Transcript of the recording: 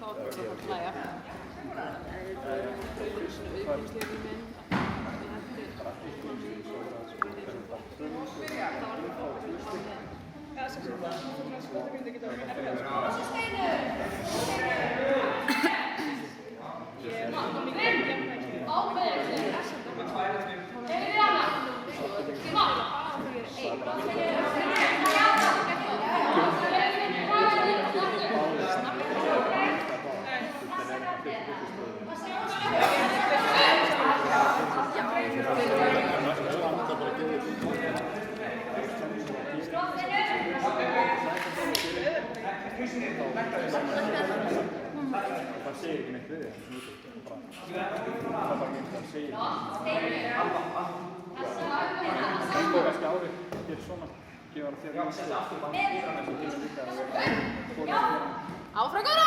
þá er það bara hlæja. Auðvitað minn. Það segir ekki neitt við þér, það er bara mynd að segja það er kannski árið gerir svona, gefur þér áfram góður!